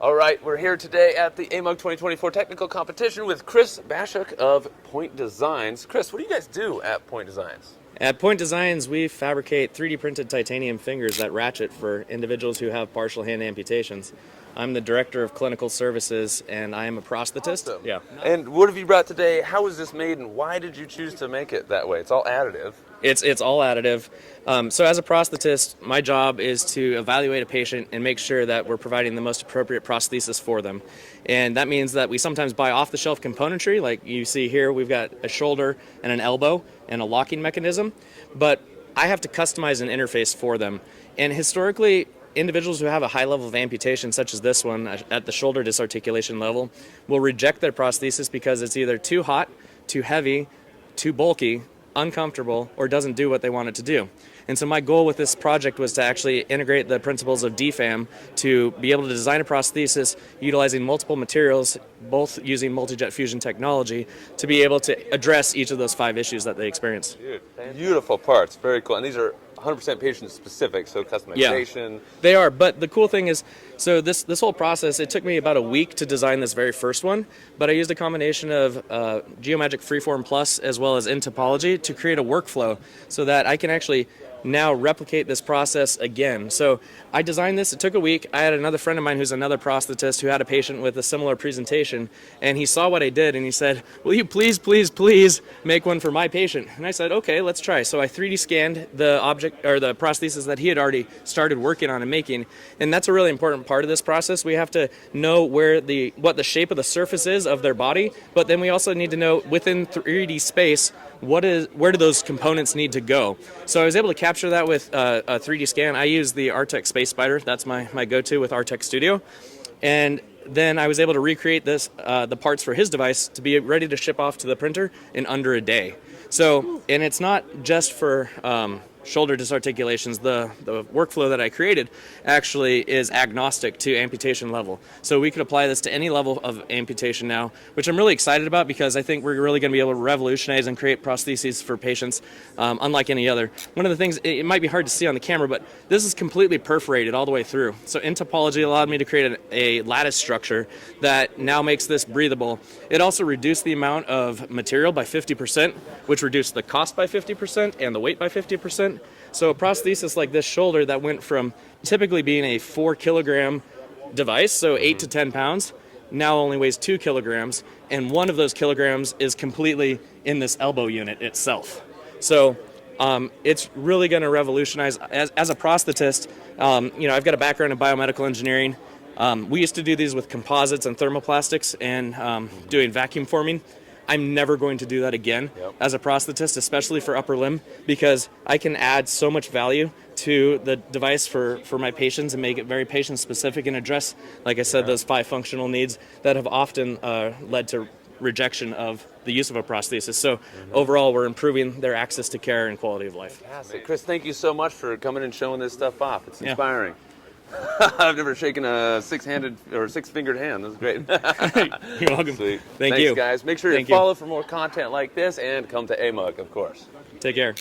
All right, we're here today at the AMUG 2024 Technical Competition with Chris Baschuk of Point Designs. Chris, what do you guys do at Point Designs? At Point Designs, we fabricate 3D printed titanium fingers that ratchet for individuals who have partial hand amputations. I'm the Director of Clinical Services, and I am a prosthetist. Awesome. Yeah. And what have you brought today? How was this made, and why did you choose to make it that way? It's all additive. It's all additive. So as a prosthetist, my job is to evaluate a patient and make sure that we're providing the most appropriate prosthesis for them. And that means that we sometimes buy off-the-shelf componentry, like you see here. We've got a shoulder and an elbow and a locking mechanism, but I have to customize an interface for them. And historically, individuals who have a high level of amputation, such as this one at the shoulder disarticulation level, will reject their prosthesis because it's either too hot, too heavy, too bulky, uncomfortable, or doesn't do what they want it to do. And so my goal with this project was to actually integrate the principles of DFAM to be able to design a prosthesis utilizing multiple materials, both using multi-jet fusion technology, to be able to address each of those 5 issues that they experience. Dude, beautiful parts, very cool. And these are 100% patient specific, so customization. Yeah, they are, but the cool thing is, so this whole process, it took me about a week to design this very first one, but I used a combination of Geomagic Freeform Plus as well as in topology to create a workflow so that I can actually now replicate this process again. So I designed this, it took a week. I had another friend of mine who's another prosthetist who had a patient with a similar presentation, and he saw what I did and he said, will you please, please, please make one for my patient? And I said, okay, let's try. So I 3D scanned the object or the prosthesis that he had already started working on and making, and that's a really important part of this process. We have to know what the shape of the surface is of their body, but then we also need to know within 3D space where do those components need to go. So I was able to capture that with a 3D scan. I use the Artec Space Spider. That's my go-to with Artec Studio. And then I was able to recreate the parts for his device to be ready to ship off to the printer in under a day. So, and it's not just for shoulder disarticulations. The workflow that I created actually is agnostic to amputation level. So we could apply this to any level of amputation now, which I'm really excited about because I think we're really going to be able to revolutionize and create prostheses for patients unlike any other. One of the things, it might be hard to see on the camera, but this is completely perforated all the way through. So in topology allowed me to create a lattice structure that now makes this breathable. It also reduced the amount of material by 50%, which reduced the cost by 50% and the weight by 50%. So a prosthesis like this shoulder that went from typically being a 4 kilogram device, so 8 to 10 pounds, now only weighs 2 kilograms, and one of those kilograms is completely in this elbow unit itself. So it's really going to revolutionize. As a prosthetist, I've got a background in biomedical engineering. We used to do these with composites and thermoplastics and doing vacuum forming. I'm never going to do that again as a prosthetist, especially for upper limb, because I can add so much value to the device for my patients and make it very patient specific and address, like I said, those 5 functional needs that have often led to rejection of the use of a prosthesis. So overall, we're improving their access to care and quality of life. Fantastic. Chris, thank you so much for coming and showing this stuff off. It's inspiring. I've never shaken a 6-handed or 6-fingered hand. That's great. You're welcome. Sweet. Thank Thanks, you. guys. Make sure you follow for more content like this and come to AMUG, of course. Take care.